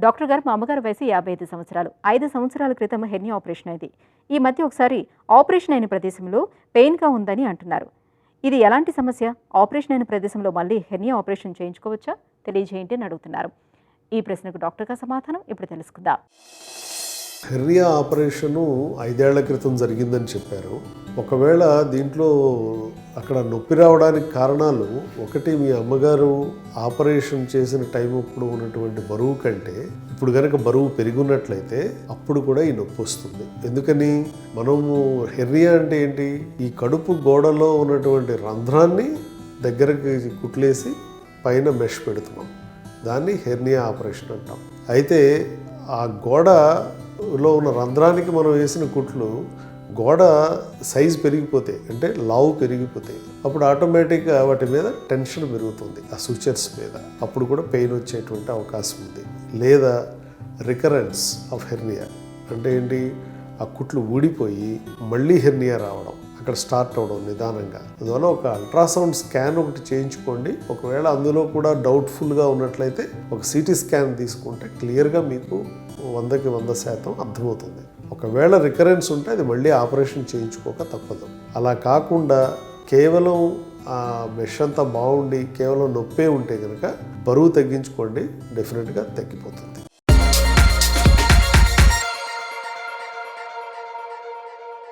Doctor గారు, మా అమ్మగారి వయసు 55 సంవత్సరాలు. 5 సంవత్సరాల క్రితం హెర్నియా ఆపరేషన్ అయింది. ఈ మధ్య ఒకసారి ఆపరేషన్ అయిన ప్రదేశంలో పెయిన్గా ఉందని అంటున్నారు. ఇది ఎలాంటి సమస్య? ఆపరేషన్ అయిన ప్రదేశంలో మళ్ళీ హెర్నియా ఆపరేషన్ చేయించుకోవచ్చా? తెలియజేయండి అని అడుగుతున్నారు. ఈ ప్రశ్నకు డాక్టర్ గారి సమాధానం ఇప్పుడు తెలుసుకుందాం. హెర్నియా ఆపరేషను 5 ఏళ్ల క్రితం జరిగిందని చెప్పారు. ఒకవేళ దీంట్లో అక్కడ నొప్పి రావడానికి కారణాలు, ఒకటి మీ అమ్మగారు ఆపరేషన్ చేసిన టైం అప్పుడు ఉన్నటువంటి బరువు కంటే ఇప్పుడు కనుక బరువు పెరుగున్నట్లయితే అప్పుడు కూడా ఈ నొప్పి వస్తుంది. ఎందుకని? మనము హెర్నియా అంటే ఏంటి? ఈ కడుపు గోడలో ఉన్నటువంటి రంధ్రాన్ని దగ్గరకు కుట్లేసి పైన మెష్ పెడుతున్నాం. దాన్ని హెర్నియా ఆపరేషన్ అంటాం. అయితే ఆ గోడలో ఉన్న రంధ్రానికి మనం వేసిన కుట్లు గోడ సైజు పెరిగిపోతాయి, అంటే లావు పెరిగిపోతాయి. అప్పుడు ఆటోమేటిక్గా వాటి మీద టెన్షన్ పెరుగుతుంది, ఆ సూచర్స్ మీద. అప్పుడు కూడా పెయిన్ వచ్చేటువంటి అవకాశం ఉంది. లేదా రికరెన్స్ ఆఫ్ హెర్నియా అంటే ఏంటి? ఆ కుట్లు ఊడిపోయి మళ్ళీ హెర్నియా రావడం, అక్కడ స్టార్ట్ అవ్వడం నిదానంగా. అందువల్ల ఒక అల్ట్రాసౌండ్ స్కాన్ ఒకటి చేయించుకోండి. ఒకవేళ అందులో కూడా డౌట్ఫుల్గా ఉన్నట్లయితే ఒక సిటీ స్కాన్ తీసుకుంటే క్లియర్గా మీకు 100కి 100% అర్థమవుతుంది. ఒకవేళ రికరెన్స్ ఉంటే అది మళ్ళీ ఆపరేషన్ చేయించుకోక తప్పదు. అలా కాకుండా కేవలం ఆ మెష్ అంతా బాగుండి కేవలం నొప్పే ఉంటే కనుక బరువు తగ్గించుకోండి, డెఫినెట్గా తగ్గిపోతుంది.